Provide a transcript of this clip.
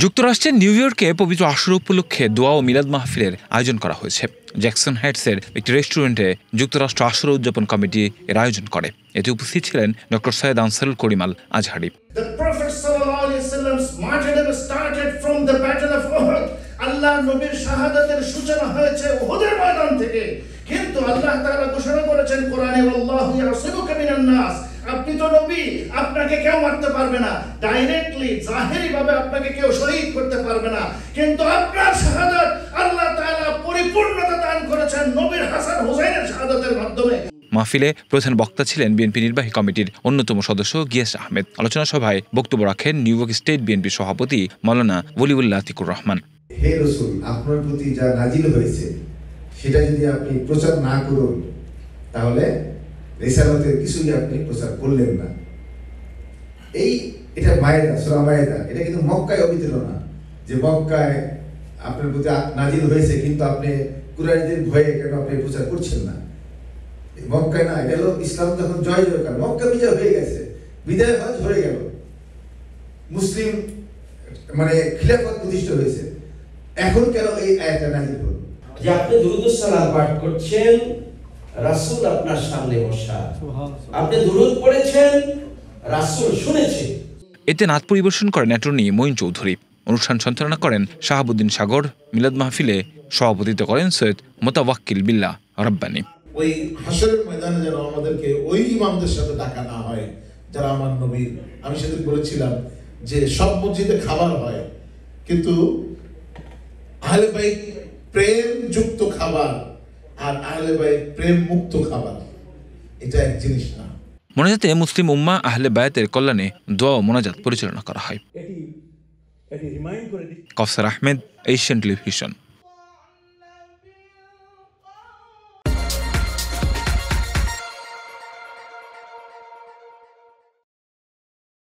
যুক্তরাষ্ট্রের নিউ ইয়র্কে পবিত্র আশুরা উপলক্ষে দোয়া ও মিলাদ মাহফিলের আয়োজন করা হয়েছে। জ্যাকসন হাইটসের একটি রেস্টুরেন্টে যুক্তরাষ্ট্র আশুরা উদযাপন কমিটি এর আয়োজন করে। এতে উপস্থিত ছিলেন ডক্টর সৈয়দ আনসারুল করিম আল আজহারি। আল্লাহর নবীর শাহাদাতের সূচনা হয়েছে উহুদের ময়দান থেকে, কিন্তু আল্লাহ তাআলা ঘোষণা করেছেন কোরআনে, আল্লাহু ইয়াসিমুকা মিনান নাস, আপনি তো নবী, আপনাকে কেউ মারতে পারবে না, ডাইরেক্টলি জাহিরি ভাবে আপনাকে কেউ শহীদ করতে পারবে না, কিন্তু আপনার শাহাদাত আল্লাহ তাআলা পরিপূর্ণতা দান করেছেন নবীর হাসান হুসাইনের শাহাদাতের মাধ্যমে। মাহফিলে প্রধান বক্তা ছিলেন বিএনপি নির্বাহী কমিটির অন্যতম সদস্য গিয়াস আহমেদ। আলোচনা সভায় বক্তব্য রাখেন নিউ ইয়র্ক স্টেট বিএনপি সভাপতি মাওলানা ওলিউল্লাহ আতিকুর রহমান। হে রাসূল, আপনার প্রতি যা নাজিল হয়েছে সেটা যদি আপনি প্রচার না করুন তাহলে রিসালাতের কিছুই আপনি প্রচার করলেন না। এটা মায়েদা, সূরা মায়েদা, এটা কিন্তু মক্কায় অবতীর্ণ না যে মক্কায় আপনার প্রতি নাজিল হয়েছে কিন্তু আপনি কুরাইশদের ভয়ে কেন আপনি প্রচার করছেন না। মক্কায় না, এটা হলো ইসলাম যখন জয় জয়কার, মক্কা বিজয় হয়ে গেছে, বিদায় হজ হয়ে গেল, মুসলিম খিলাফত প্রতিষ্ঠা হয়েছে, এখন কেন এই আয়াতটা নাযিল হলো? যে আপনি দুরূদ সালাম পাঠ করছেন, রাসূল আপনার সামনে বসা, আপনি দুরূদ পড়েছেন, রাসূল শুনেছেন। এতে নাত পরিবেশন করেন অ্যাটর্নি মঈন চৌধুরী। অনুষ্ঠান সঞ্চালনা করেন শাহাবুদ্দিন সাগর। মিলাদ মাহফিলে সভাপতিত্ব করেন সৈয়দ মোতাওয়াক্কিল বিল্লাহ রাব্বানী। ওই হাসরের ময়দানে যেন আমাদেরকে ওই ইমামদের সাথে ডাকা না হয় যারা আমার নবীর, আমি সেদিন বলেছিলাম যে সব মসজিদে খাবার হয়, কিন্তু আহলে বাইত প্রেম যুক্ত খাবার আর আহলে বাইত প্রেম মুক্ত খাবার এটা এক জিনিস না। মোনাজাতে মুসলিম উম্মাহ আহলে বায়াতের কল্যাণে দোয়া ও মোনাজাত পরিচালনা করা হয়। কাউসার আহমেদ, এশিয়ান টেলিভিশন।